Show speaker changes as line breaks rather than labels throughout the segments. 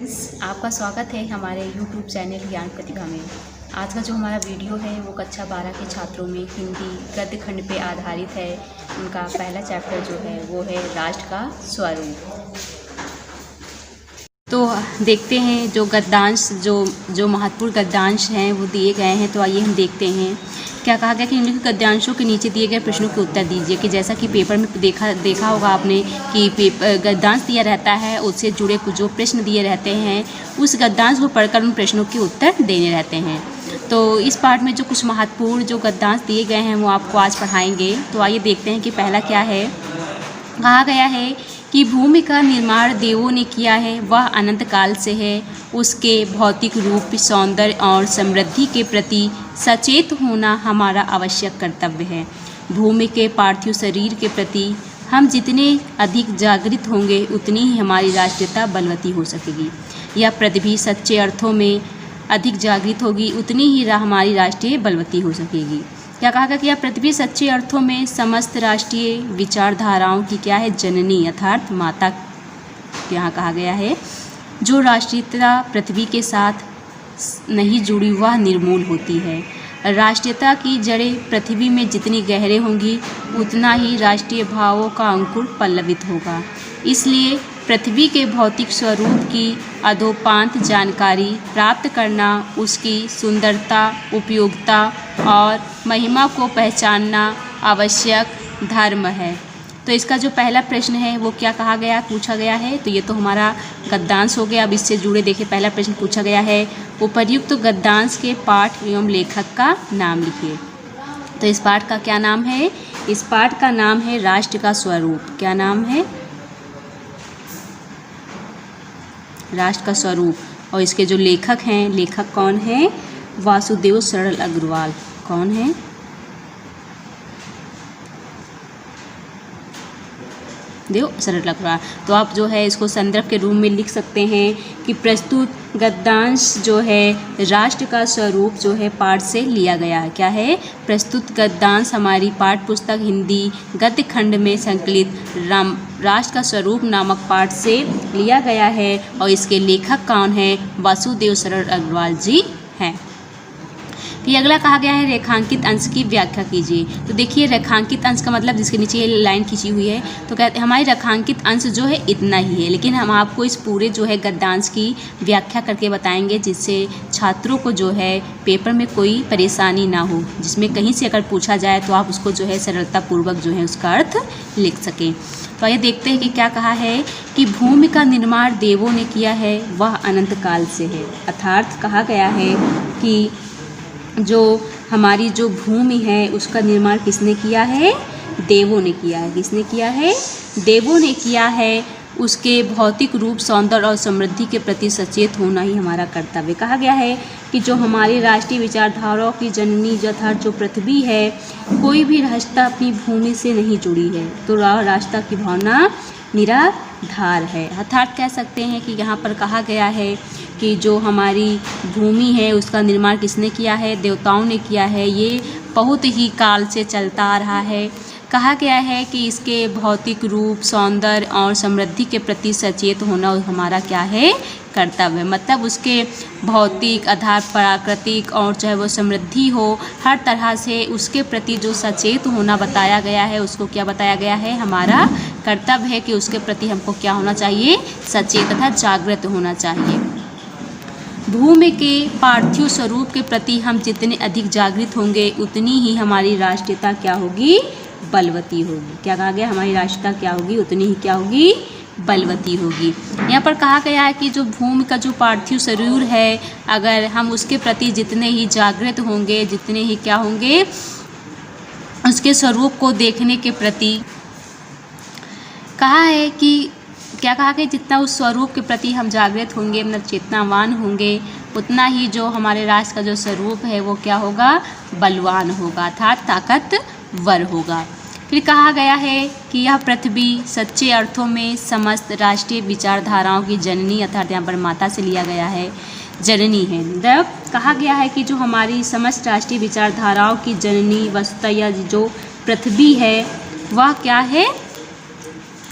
आपका स्वागत है हमारे YouTube चैनल ज्ञान प्रतिभा में। आज का जो हमारा वीडियो है वो कक्षा 12 के छात्रों में हिंदी गद्य खंड पे आधारित है। उनका पहला चैप्टर जो है वो है राष्ट्र का स्वरूप। तो देखते हैं जो गद्यांश जो महत्वपूर्ण गद्यांश हैं वो दिए गए हैं। तो आइए हम देखते हैं क्या कहा गया कि निम्नलिखित गद्यांशों के नीचे दिए गए प्रश्नों के उत्तर दीजिए। कि जैसा कि पेपर में देखा होगा आपने कि गद्यांश दिया रहता है, उससे जुड़े जो प्रश्न दिए रहते हैं उस गद्यांश को पढ़कर उन प्रश्नों के उत्तर देने रहते हैं। तो इस पार्ट में जो कुछ महत्वपूर्ण जो गद्यांश दिए गए हैं वो आपको आज पढ़ाएंगे। तो आइए देखते हैं कि पहला क्या है। कहा गया है कि भूमि का निर्माण देवों ने किया है, वह अनंत काल से है। उसके भौतिक रूप, सौंदर्य और समृद्धि के प्रति सचेत होना हमारा आवश्यक कर्तव्य है। भूमि के पार्थिव शरीर के प्रति हम जितने अधिक जागृत होंगे उतनी ही हमारी राष्ट्रीयता बलवती हो सकेगी। यह पृथ्वी सच्चे अर्थों में अधिक जागृत होगी उतनी ही हमारी राष्ट्रीय बलवती हो सकेगी। क्या कहा गया कि यह पृथ्वी सच्चे अर्थों में समस्त राष्ट्रीय विचारधाराओं की क्या है, जननी अर्थात माता यहाँ कहा गया है। जो राष्ट्रीयता पृथ्वी के साथ नहीं जुड़ी वह निर्मूल होती है। राष्ट्रीयता की जड़ें पृथ्वी में जितनी गहरे होंगी उतना ही राष्ट्रीय भावों का अंकुर पल्लवित होगा। इसलिए पृथ्वी के भौतिक स्वरूप की अधोपांत जानकारी प्राप्त करना, उसकी सुंदरता, उपयोगिता और महिमा को पहचानना आवश्यक धर्म है। तो इसका जो पहला प्रश्न है वो क्या कहा गया, पूछा गया है। तो ये तो हमारा गद्यांश हो गया। अब इससे जुड़े देखिए पहला प्रश्न पूछा गया है, उपर्युक्त गद्यांश के पाठ एवं लेखक का नाम लिखिए। तो इस पाठ का क्या नाम है? इस पाठ का नाम है राष्ट्र का स्वरूप। क्या नाम है? राष्ट्र का स्वरूप। और इसके जो लेखक हैं, लेखक कौन है? वासुदेव सरल अग्रवाल। कौन है? देव सरल अग्रवाल। तो आप जो है इसको संदर्भ के रूप में लिख सकते हैं कि प्रस्तुत गद्यांश जो है राष्ट्र का स्वरूप जो है पाठ से लिया गया है। क्या है? प्रस्तुत गद्यांश हमारी पाठ्य पुस्तक हिंदी गद्य खंड में संकलित राष्ट्र का स्वरूप नामक पाठ से लिया गया है। और इसके लेखक कौन है? वासुदेव सरल अग्रवाल जी हैं। फिर अगला कहा गया है रेखांकित अंश की व्याख्या कीजिए। तो देखिए रेखांकित अंश का मतलब जिसके नीचे ये लाइन खींची हुई है। तो कहते हैं हमारी रेखांकित अंश जो है इतना ही है, लेकिन हम आपको इस पूरे जो है गद्यांश की व्याख्या करके बताएंगे जिससे छात्रों को जो है पेपर में कोई परेशानी ना हो, जिसमें कहीं से अगर पूछा जाए तो आप उसको जो है सरलतापूर्वक जो है उसका अर्थ लिख सकें। तो आइए देखते हैं कि क्या कहा है कि भूमि का निर्माण देवों ने किया है, वह अनंत काल से है। अर्थात कहा गया है कि जो हमारी जो भूमि है उसका निर्माण किसने किया है? देवों ने किया है। किसने किया है? देवों ने किया है। उसके भौतिक रूप, सौंदर्य और समृद्धि के प्रति सचेत होना ही हमारा कर्तव्य। कहा गया है कि जो हमारी राष्ट्रीय विचारधाराओं की जननी अर्थात जो पृथ्वी है, कोई भी राष्ट्र अपनी भूमि से नहीं जुड़ी है तो राष्ट्र की भावना निराधार है। अर्थात कह सकते हैं कि यहाँ पर कहा गया है कि जो हमारी भूमि है उसका निर्माण किसने किया है? देवताओं ने किया है। ये बहुत ही काल से चलता आ रहा है। कहा गया है कि इसके भौतिक रूप, सौंदर्य और समृद्धि के प्रति सचेत होना हमारा क्या है? कर्तव्य। मतलब उसके भौतिक आधार, प्राकृतिक और चाहे वो समृद्धि हो, हर तरह से उसके प्रति जो सचेत होना बताया गया है उसको क्या बताया गया है? हमारा कर्तव्य है कि उसके प्रति हमको क्या होना चाहिए? सचेत तथा जागृत होना चाहिए। भूमि के पार्थिव स्वरूप के प्रति हम जितने अधिक जागृत होंगे उतनी ही हमारी राष्ट्रीयता क्या होगी? बलवती होगी। क्या कहा गया? हमारी राष्ट्रीयता क्या होगी? उतनी ही क्या होगी? बलवती होगी। यहाँ पर कहा गया है कि जो भूमि का जो पार्थिव शरीर है, अगर हम उसके प्रति जितने ही जागृत होंगे, जितने ही क्या होंगे, उसके स्वरूप को देखने के प्रति कहा है कि क्या कहा कि जितना उस स्वरूप के प्रति हम जागृत होंगे, मतलब चेतनावान होंगे, उतना ही जो हमारे राष्ट्र का जो स्वरूप है वो क्या होगा? बलवान होगा अर्थात ताकतवर होगा। फिर कहा गया है कि यह पृथ्वी सच्चे अर्थों में समस्त राष्ट्रीय विचारधाराओं की जननी अर्थात यहाँ पर माता से लिया गया है, जननी है। मतलब कहा गया है कि जो हमारी समस्त राष्ट्रीय विचारधाराओं की जननी वस्तुतः यह जो पृथ्वी है वह क्या है?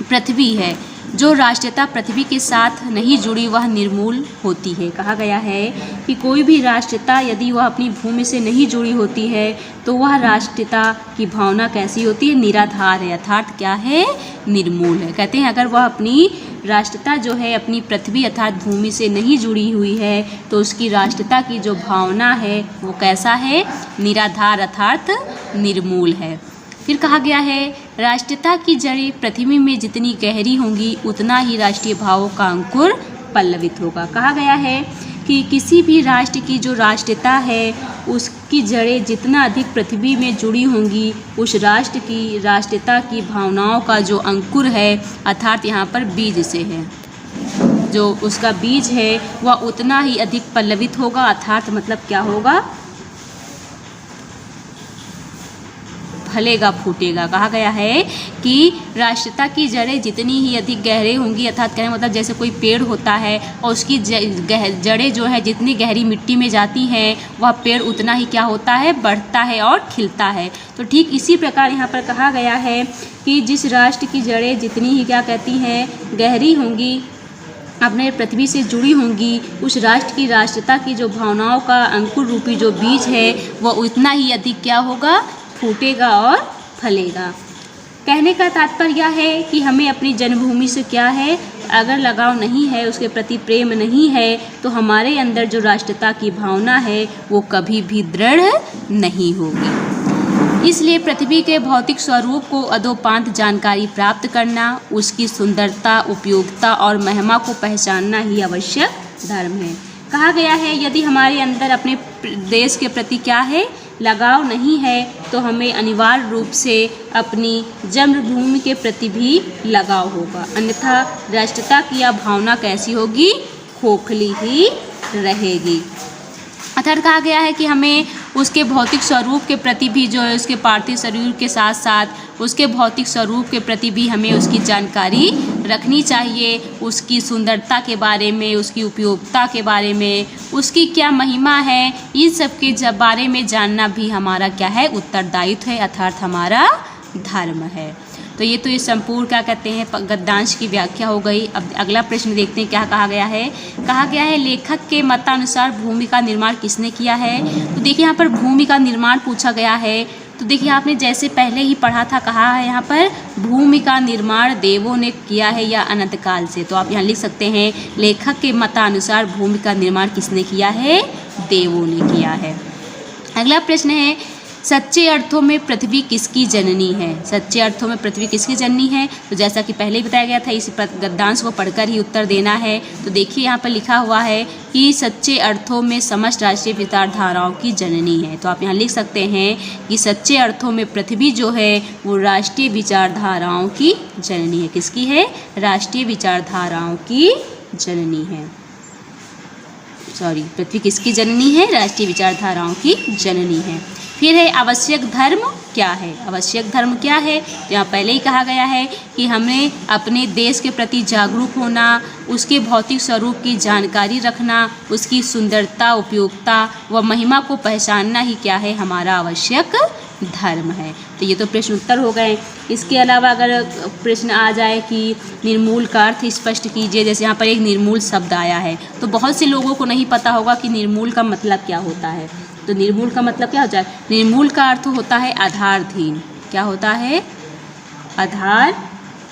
पृथ्वी है। जो राष्ट्रीयता पृथ्वी के साथ नहीं जुड़ी वह निर्मूल होती है। कहा गया है कि कोई भी राष्ट्रीयता यदि वह अपनी भूमि से नहीं जुड़ी होती है तो वह राष्ट्रीयता की भावना कैसी होती है, निराधार है, अर्थात क्या है, निर्मूल है। कहते हैं अगर वह अपनी राष्ट्रीयता जो है अपनी पृथ्वी अर्थात भूमि से नहीं जुड़ी हुई है तो उसकी राष्ट्रीयता की जो भावना है वो कैसा है, निराधार अर्थात निर्मूल है। फिर कहा गया है राष्ट्रीयता की जड़ें पृथ्वी में जितनी गहरी होंगी उतना ही राष्ट्रीय भावों का अंकुर पल्लवित होगा। कहा गया है कि किसी भी राष्ट्र की जो राष्ट्रीयता है उसकी जड़ें जितना अधिक पृथ्वी में जुड़ी होंगी उस राष्ट्र की राष्ट्रीयता की भावनाओं का जो अंकुर है अर्थात यहाँ पर बीज से है, जो उसका बीज है वह उतना ही अधिक पल्लवित होगा, अर्थात मतलब क्या होगा, फलेगा फूटेगा। कहा गया है कि राष्ट्रीयता की जड़ें जितनी ही अधिक गहरे होंगी अर्थात कहने मतलब जैसे कोई पेड़ होता है और उसकी जड़ें जो है जितनी गहरी मिट्टी में जाती हैं वह पेड़ उतना ही क्या होता है, बढ़ता है और खिलता है। तो ठीक इसी प्रकार यहाँ पर कहा गया है कि जिस राष्ट्र की जड़ें जितनी ही क्या कहती हैं, गहरी होंगी, अपने पृथ्वी से जुड़ी होंगी, उस राष्ट्र की राष्ट्रीयता की जो भावनाओं का अंकुर रूपी जो बीज है वह उतना ही अधिक क्या होगा, फूटेगा और फलेगा। कहने का तात्पर्य यह है कि हमें अपनी जन्मभूमि से क्या है, अगर लगाव नहीं है, उसके प्रति प्रेम नहीं है तो हमारे अंदर जो राष्ट्रीयता की भावना है वो कभी भी दृढ़ नहीं होगी। इसलिए पृथ्वी के भौतिक स्वरूप को अधोपांत जानकारी प्राप्त करना, उसकी सुंदरता, उपयोगिता और महिमा को पहचानना ही आवश्यक धर्म है। कहा गया है यदि हमारे अंदर अपने देश के प्रति क्या है, लगाव नहीं है तो हमें अनिवार्य रूप से अपनी जन्मभूमि के प्रति भी लगाव होगा, अन्यथा राष्ट्रीयता की यह भावना कैसी होगी, खोखली ही रहेगी। अर्थात कहा गया है कि हमें उसके भौतिक स्वरूप के प्रति भी जो है उसके पार्थिव शरीर के साथ साथ उसके भौतिक स्वरूप के प्रति भी हमें उसकी जानकारी रखनी चाहिए, उसकी सुंदरता के बारे में, उसकी उपयोगिता के बारे में, उसकी क्या महिमा है, इन सब के बारे में जानना भी हमारा क्या है, उत्तरदायित्व है, अर्थात हमारा धर्म है। तो ये तो ये संपूर्ण क्या कहते हैं गद्यांश की व्याख्या हो गई। अब अगला प्रश्न देखते हैं क्या कहा गया है। कहा गया है लेखक के मतानुसार भूमि का निर्माण किसने किया है। तो देखिए यहाँ पर भूमि का निर्माण पूछा गया है। तो देखिए आपने जैसे पहले ही पढ़ा था, कहा है यहाँ पर भूमि का निर्माण देवों ने किया है या अनंत काल से। तो आप यहाँ लिख सकते हैं लेखक के मतानुसार भूमि का निर्माण किसने किया है, देवों ने किया है। अगला प्रश्न है सच्चे अर्थों में पृथ्वी किसकी जननी है। सच्चे अर्थों में पृथ्वी किसकी जननी है। तो जैसा कि पहले ही बताया गया था, इस गद्यांश को पढ़कर ही उत्तर देना है। तो देखिए यहाँ पर लिखा हुआ है कि सच्चे अर्थों में समस्त राष्ट्रीय विचारधाराओं की जननी है। तो आप यहाँ लिख सकते हैं कि सच्चे अर्थों में पृथ्वी जो है वो राष्ट्रीय विचारधाराओं की जननी है। किसकी है, राष्ट्रीय विचारधाराओं की जननी है। पृथ्वी किसकी जननी है, राष्ट्रीय विचारधाराओं की जननी है। फिर है आवश्यक धर्म क्या है। आवश्यक धर्म क्या है, तो यहाँ पहले ही कहा गया है कि हमें अपने देश के प्रति जागरूक होना, उसके भौतिक स्वरूप की जानकारी रखना, उसकी सुंदरता, उपयोगिता व महिमा को पहचानना ही क्या है, हमारा आवश्यक धर्म है। तो ये तो प्रश्न उत्तर हो गए। इसके अलावा अगर प्रश्न आ जाए कि निर्मूल का अर्थ स्पष्ट कीजिए, जैसे यहाँ पर एक निर्मूल शब्द आया है, तो बहुत से लोगों को नहीं पता होगा कि निर्मूल का मतलब क्या होता है। तो निर्मूल का मतलब क्या होता है, निर्मूल का अर्थ होता है आधारहीन। क्या होता है, आधारहीन।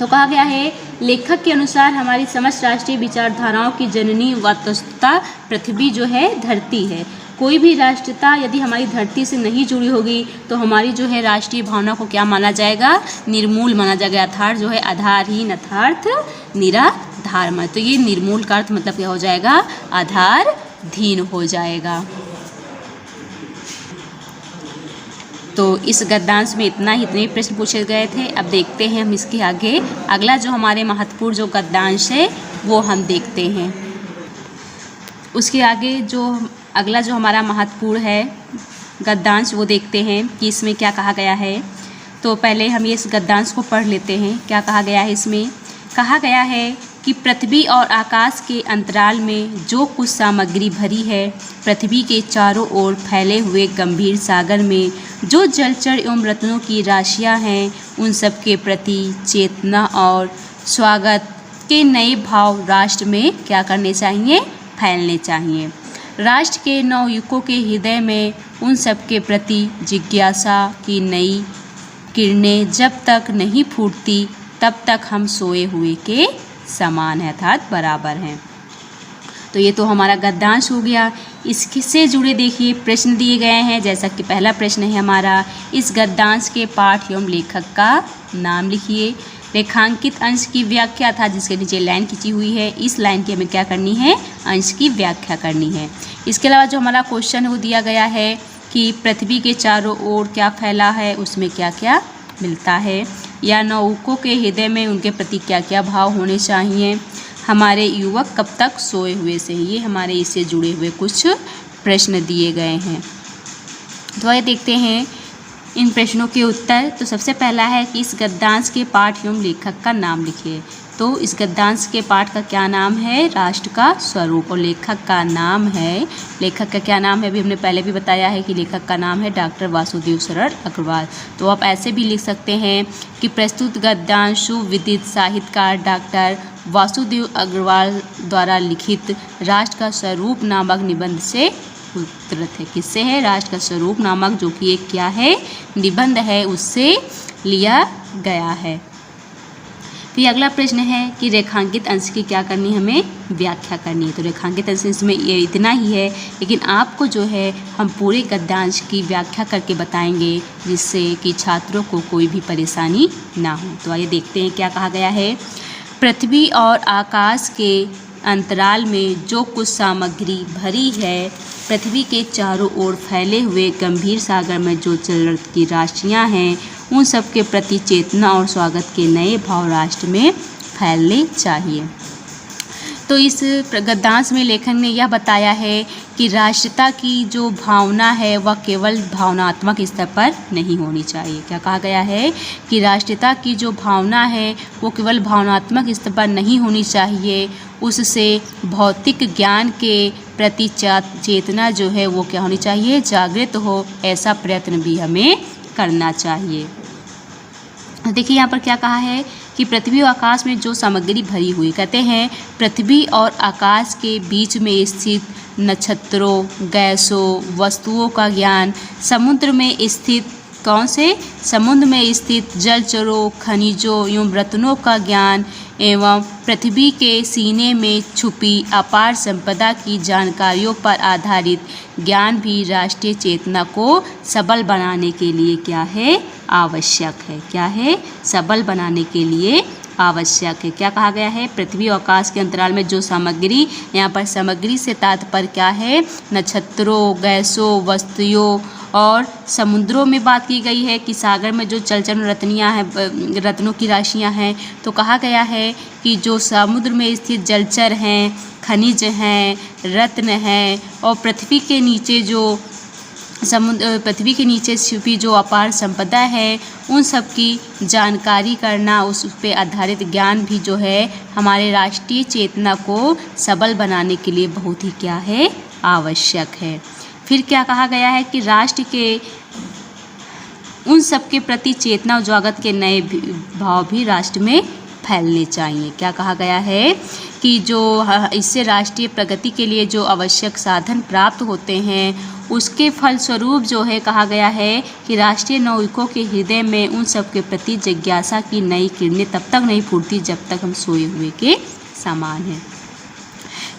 तो कहा गया है लेखक के अनुसार हमारी समस्त राष्ट्रीय विचारधाराओं की जननी वस्तुतः पृथ्वी जो है धरती है। कोई भी राष्ट्रीयता यदि हमारी धरती से नहीं जुड़ी होगी तो हमारी जो है राष्ट्रीय भावना को क्या माना जाएगा, निर्मूल माना जाएगा, अर्थात जो है आधारहीन अर्थात निराधार। तो ये निर्मूल का अर्थ मतलब क्या हो जाएगा, आधारहीन हो जाएगा। तो इस गद्यांश में इतने प्रश्न पूछे गए थे। अब देखते हैं हम इसके आगे अगला जो हमारे महत्वपूर्ण जो गद्यांश है वो हम देखते हैं। उसके आगे जो अगला जो हमारा महत्वपूर्ण है गद्यांश वो देखते हैं कि इसमें क्या कहा गया है। तो पहले हम ये इस गद्यांश को पढ़ लेते हैं। क्या कहा गया है इसमें, कहा गया है कि पृथ्वी और आकाश के अंतराल में जो कुछ सामग्री भरी है, पृथ्वी के चारों ओर फैले हुए गंभीर सागर में जो जलचर एवं रत्नों की राशियां हैं, उन सब के प्रति चेतना और स्वागत के नए भाव राष्ट्र में क्या करने चाहिए? फैलने चाहिए। राष्ट्र के नवयुवकों के हृदय में उन सब के प्रति जिज्ञासा की नई किरणें जब तक नहीं फूटती, तब तक हम सोए हुए के समान है, अर्थात बराबर हैं। तो ये तो हमारा गद्यांश हो गया। इससे जुड़े देखिए प्रश्न दिए गए हैं। जैसा कि पहला प्रश्न है हमारा, इस गद्यांश के पाठ एवं लेखक का नाम लिखिए। रेखांकित अंश की व्याख्या था, जिसके नीचे लाइन खींची हुई है, इस लाइन की हमें क्या करनी है? अंश की व्याख्या करनी है। इसके अलावा जो हमारा क्वेश्चन वो दिया गया है कि पृथ्वी के चारों ओर क्या फैला है, उसमें क्या क्या मिलता है, या नौकों के हृदय में उनके प्रति क्या क्या भाव होने चाहिए, हमारे युवक कब तक सोए हुए से, ये हमारे इससे जुड़े हुए कुछ प्रश्न दिए गए हैं। तो आइए देखते हैं इन प्रश्नों के उत्तर। तो सबसे पहला है कि इस गद्यांश के पाठ एवं लेखक का नाम लिखिए। तो इस गद्यांश के पाठ का क्या नाम है? राष्ट्र का स्वरूप। और लेखक का नाम है, लेखक का क्या नाम है? अभी हमने पहले भी बताया है कि लेखक का नाम है डॉक्टर वासुदेव शरण अग्रवाल। तो आप ऐसे भी लिख सकते हैं कि प्रस्तुत गद्यांश विदित साहित्यकार डॉक्टर वासुदेव अग्रवाल द्वारा लिखित राष्ट्र का स्वरूप नामक निबंध से उत्तरित है। किससे है? राष्ट्र का स्वरूप नामक जो कि एक क्या है? निबंध है, उससे लिया गया है। फिर अगला प्रश्न है कि रेखांकित अंश की क्या करनी है? हमें व्याख्या करनी है। तो रेखांकित अंश में ये इतना ही है, लेकिन आपको जो है हम पूरे गद्यांश की व्याख्या करके बताएंगे, जिससे कि छात्रों को कोई भी परेशानी ना हो। तो आइए देखते हैं क्या कहा गया है। पृथ्वी और आकाश के अंतराल में जो कुछ सामग्री भरी है, पृथ्वी के चारों ओर फैले हुए गंभीर सागर में जो जल की राशियाँ हैं, उन सब के प्रति चेतना और स्वागत के नए भाव राष्ट्र में फैलने चाहिए। तो इस गद्यांश में लेखक ने यह बताया है कि राष्ट्रीयता की जो भावना है वह केवल भावनात्मक स्तर पर नहीं होनी चाहिए। क्या कहा गया है? कि राष्ट्रीयता की जो भावना है वो केवल भावनात्मक स्तर पर नहीं होनी चाहिए, उससे भौतिक ज्ञान के प्रति चेतना जो है वो क्या होनी चाहिए? जागृत हो। ऐसा प्रयत्न भी हमें करना चाहिए। देखिए यहाँ पर क्या कहा है कि पृथ्वी और आकाश में जो सामग्री भरी हुई, कहते हैं पृथ्वी और आकाश के बीच में स्थित नक्षत्रों, गैसों, वस्तुओं का ज्ञान, समुद्र में स्थित कौन से? समुद्र में स्थित जलचरों, खनिजों एवं रत्नों का ज्ञान एवं पृथ्वी के सीने में छुपी अपार संपदा की जानकारियों पर आधारित ज्ञान भी राष्ट्रीय चेतना को सबल बनाने के लिए क्या है? आवश्यक है। क्या है? सबल बनाने के लिए आवश्यक है। क्या कहा गया है? पृथ्वी और आकाश के अंतराल में जो सामग्री, यहाँ पर सामग्री से तात्पर्य क्या है? नक्षत्रों, गैसों, वस्तुओं और समुद्रों में बात की गई है कि सागर में जो जलचर रत्नियाँ हैं, रत्नों की राशियाँ हैं। तो कहा गया है कि जो समुद्र में स्थित जलचर हैं, खनिज हैं, रत्न हैं और पृथ्वी के नीचे जो पृथ्वी के नीचे छुपी जो अपार संपदा है, उन सब की जानकारी करना, उस पे आधारित ज्ञान भी जो है हमारे राष्ट्रीय चेतना को सबल बनाने के लिए बहुत ही क्या है? आवश्यक है। फिर क्या कहा गया है कि राष्ट्र के उन सब के प्रति चेतना और स्वागत के नए भाव भी राष्ट्र में फैलने चाहिए। क्या कहा गया है कि जो इससे राष्ट्रीय प्रगति के लिए जो आवश्यक साधन प्राप्त होते हैं, उसके फलस्वरूप जो है कहा गया है कि राष्ट्रीय नाविकों के हृदय में उन सब के प्रति जिज्ञासा की नई किरणें तब तक नहीं फूटती जब तक हम सोए हुए के समान हैं।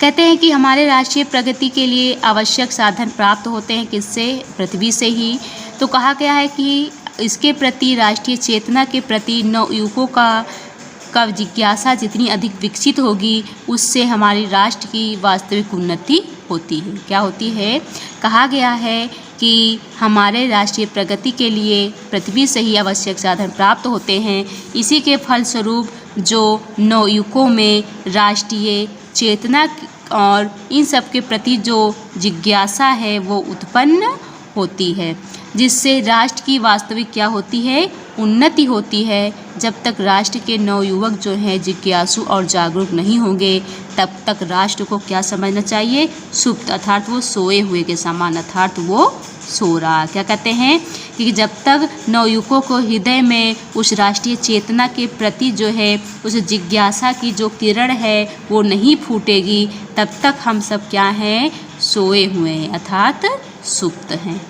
कहते हैं कि हमारे राष्ट्रीय प्रगति के लिए आवश्यक साधन प्राप्त होते हैं किससे? पृथ्वी से ही। तो कहा गया है कि इसके प्रति राष्ट्रीय चेतना के प्रति नवयुवकों का जिज्ञासा जितनी अधिक विकसित होगी, उससे हमारी राष्ट्र की वास्तविक उन्नति होती है। क्या होती है? कहा गया है कि हमारे राष्ट्रीय प्रगति के लिए पृथ्वी से ही आवश्यक साधन प्राप्त होते हैं। इसी के फलस्वरूप जो नवयुवकों में राष्ट्रीय चेतना और इन सब के प्रति जो जिज्ञासा है वो उत्पन्न होती है। जिससे राष्ट्र की वास्तविक क्या होती है, उन्नति होती है। जब तक राष्ट्र के नवयुवक जो हैं जिज्ञासु और जागरूक नहीं होंगे तब तक राष्ट्र को क्या समझना चाहिए, सुप्त, अर्थात वो सोए हुए के समान, अर्थात वो सो रहा। क्या कहते हैं कि जब तक नवयुवकों को हृदय में उस राष्ट्रीय चेतना के प्रति जो है उस जिज्ञासा की जो किरण है वो नहीं फूटेगी तब तक हम सब क्या हैं, सोए हुए हैं, अर्थात सुप्त हैं।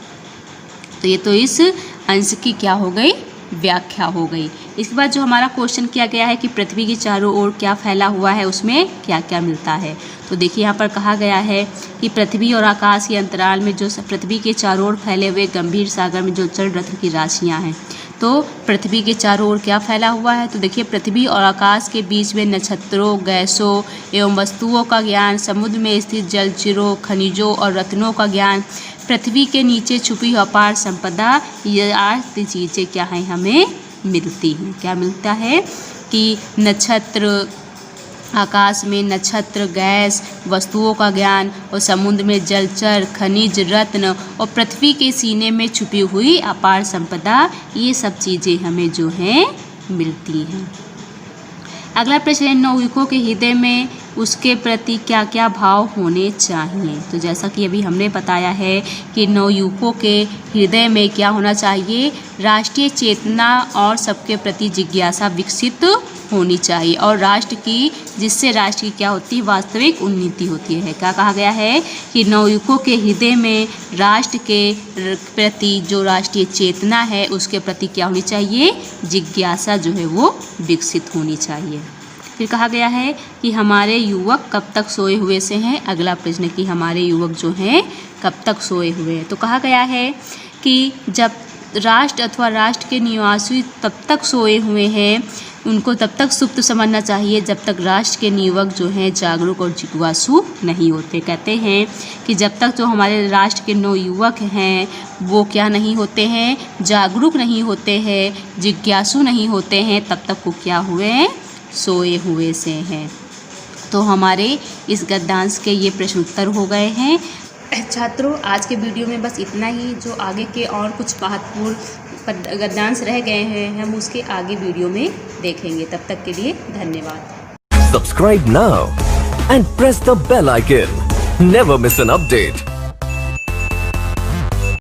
तो ये तो इस अंश की क्या हो गई, व्याख्या हो गई। इसके बाद जो हमारा क्वेश्चन किया गया है कि पृथ्वी के चारों ओर क्या फैला हुआ है, उसमें क्या क्या मिलता है। तो देखिए यहाँ पर कहा गया है कि पृथ्वी और आकाश के अंतराल में जो पृथ्वी के चारों ओर फैले हुए गंभीर सागर में जो जल रत्न की राशियाँ हैं, तो पृथ्वी के चारों ओर क्या फैला हुआ है। तो देखिए पृथ्वी और आकाश के बीच में नक्षत्रों, गैसों एवं वस्तुओं का ज्ञान, समुद्र में स्थित जलचरों, खनिजों और रत्नों का ज्ञान, पृथ्वी के नीचे छुपी हुई अपार संपदा, ये 8 चीज़ें क्या हैं, हमें मिलती हैं। क्या मिलता है कि नक्षत्र, आकाश में नक्षत्र, गैस, वस्तुओं का ज्ञान और समुद्र में जलचर, खनिज, रत्न और पृथ्वी के सीने में छुपी हुई अपार संपदा, ये सब चीज़ें हमें जो हैं मिलती हैं। अगला प्रश्न है, नवयुवकों के हृदय में उसके प्रति क्या क्या भाव होने चाहिए। तो जैसा कि अभी हमने बताया है कि नवयुवकों के हृदय में क्या होना चाहिए, राष्ट्रीय चेतना और सबके प्रति जिज्ञासा विकसित होनी चाहिए और राष्ट्र की, जिससे राष्ट्र की क्या होती है, वास्तविक उन्नति होती है। क्या कहा गया है कि नवयुवकों के हृदय में राष्ट्र के प्रति जो राष्ट्रीय चेतना है उसके प्रति क्या होनी चाहिए, जिज्ञासा जो है वो विकसित होनी चाहिए। फिर कहा गया है कि हमारे युवक कब तक सोए हुए से हैं। अगला प्रश्न कि हमारे युवक जो हैं कब तक सोए हुए हैं। तो कहा गया है कि जब राष्ट्र अथवा राष्ट्र के निवासी तब तक सोए हुए हैं, उनको तब तक सुप्त समझना चाहिए जब तक राष्ट्र के युवक जो हैं जागरूक और जिज्ञासु नहीं होते। कहते हैं कि जब तक जो हमारे राष्ट्र के नवयुवक हैं वो क्या नहीं होते हैं, जागरूक नहीं होते हैं, जिज्ञासु नहीं होते हैं, तब तक वो क्या हुए हैं, सोए हुए से हैं। तो हमारे इस गद्यांश के ये प्रश्न उत्तर हो गए हैं। छात्रों, आज के वीडियो में बस इतना ही। जो आगे के और कुछ महत्वपूर्ण गद्यांश रह गए हैं हम उसके आगे वीडियो में देखेंगे। तब तक के लिए धन्यवाद।
Subscribe now and press the bell icon. Never miss an update.